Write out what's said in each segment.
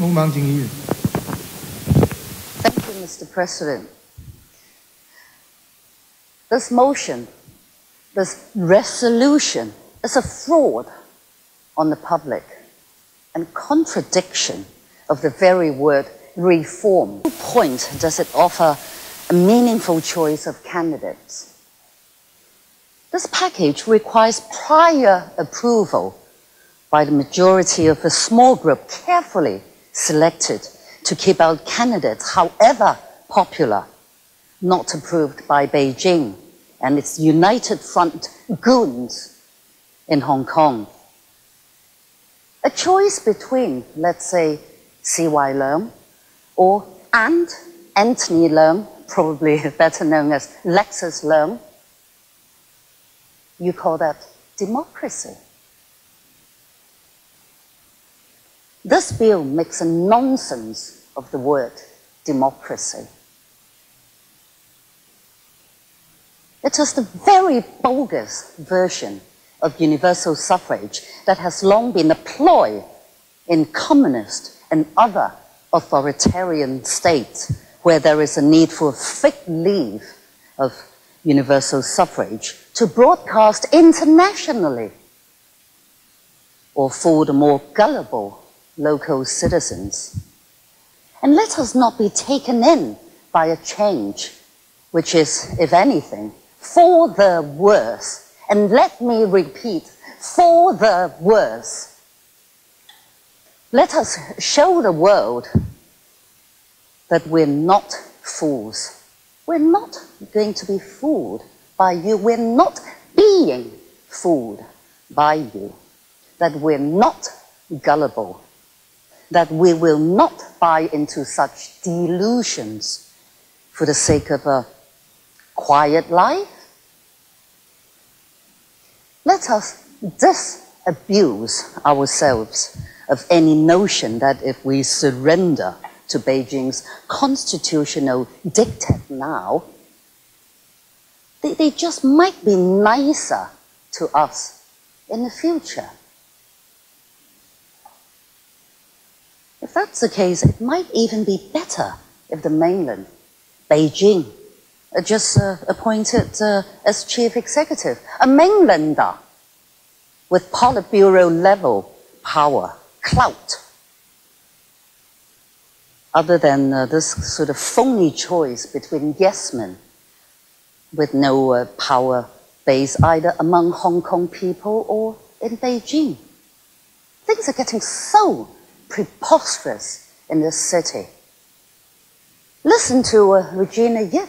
毛孟静议员。Thank you, Mr. President. This motion, this resolution is a fraud on the public and contradiction of the very word reform. No point does it offer a meaningful choice of candidates. This package requires prior approval by the majority of a small group carefully selected to keep out candidates, however popular, not approved by Beijing and its United Front goons in Hong Kong. A choice between, let's say, C.Y. Leung and Anthony Leung, probably better known as Lexus Leung. You call that democracy. This bill makes a nonsense of the word democracy. It is the very bogus version of universal suffrage that has long been a ploy in communist and other authoritarian states where there is a need for fake leave of universal suffrage to broadcast internationally or fool the more gullible local citizens. And let us not be taken in by a change which is, if anything, for the worse. And let me repeat, for the worse. Let us show the world that we're not fools. We're not going to be fooled by you. We're not being fooled by you. That we're not gullible. That we will not buy into such delusions for the sake of a quiet life. Let us disabuse ourselves of any notion that if we surrender to Beijing's constitutional diktat now, they just might be nicer to us in the future. If that's the case, it might even be better if the mainland, Beijing, just appointed as chief executive, a mainlander with Politburo level power, clout, other than this sort of phony choice between yes-men with no power base either among Hong Kong people or in Beijing. Things are getting so preposterous in this city. Listen to Regina Yip.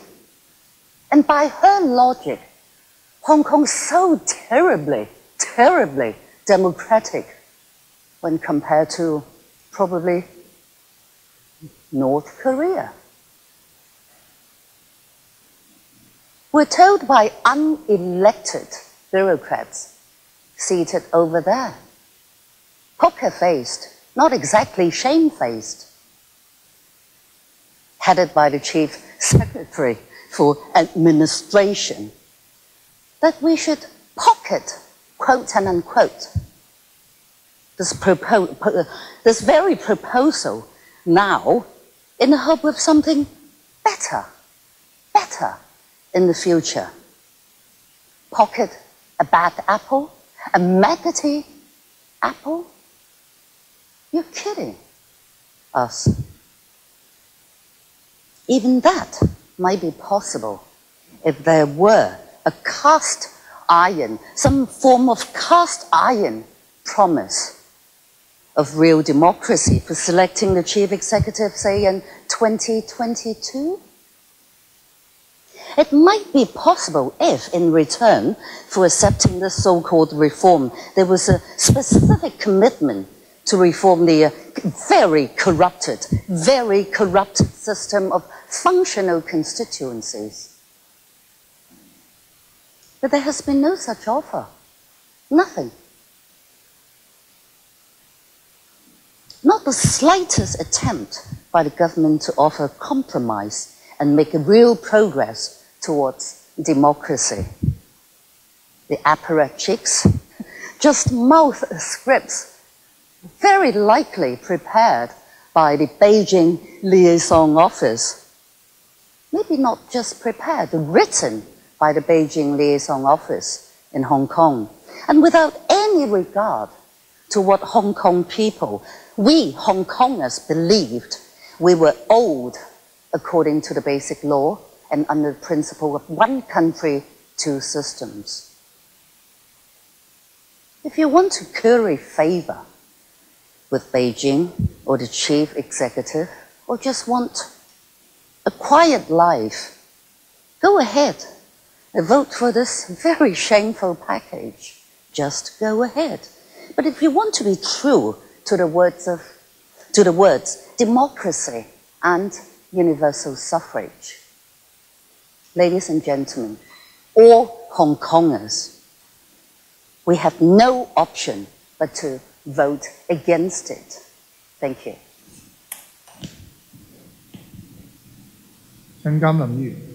And by her logic, Hong Kong's so terribly, terribly democratic when compared to probably North Korea. We're told by unelected bureaucrats seated over there, poker-faced, not exactly shame-faced, headed by the chief secretary for administration, that we should pocket, quote and unquote, this very proposal now in the hope of something better in the future. Pocket a bad apple, a maggoty apple? You're kidding us. Even that might be possible if there were a cast iron, some form of cast iron promise of real democracy for selecting the chief executive, say, in 2022. It might be possible if, in return for accepting this so-called reform, there was a specific commitment to reform the very corrupted system of functional constituencies. But there has been no such offer. Nothing. Not the slightest attempt by the government to offer compromise and make real progress towards democracy. The apparatchiks just mouth scripts very likely prepared by the Beijing Liaison Office. Maybe not just prepared, written by the Beijing Liaison Office in Hong Kong, and without any regard to what Hong Kong people, we Hong Kongers, believed we were owed according to the basic law and under the principle of one country, two systems. If you want to curry favor with Beijing or the chief executive, or just want a quiet life, go ahead and vote for this very shameful package. Just go ahead. But if you want to be true to the words democracy and universal suffrage, ladies and gentlemen, all Hong Kongers, we have no option but to vote against it. Thank you. 陳鑑林議員。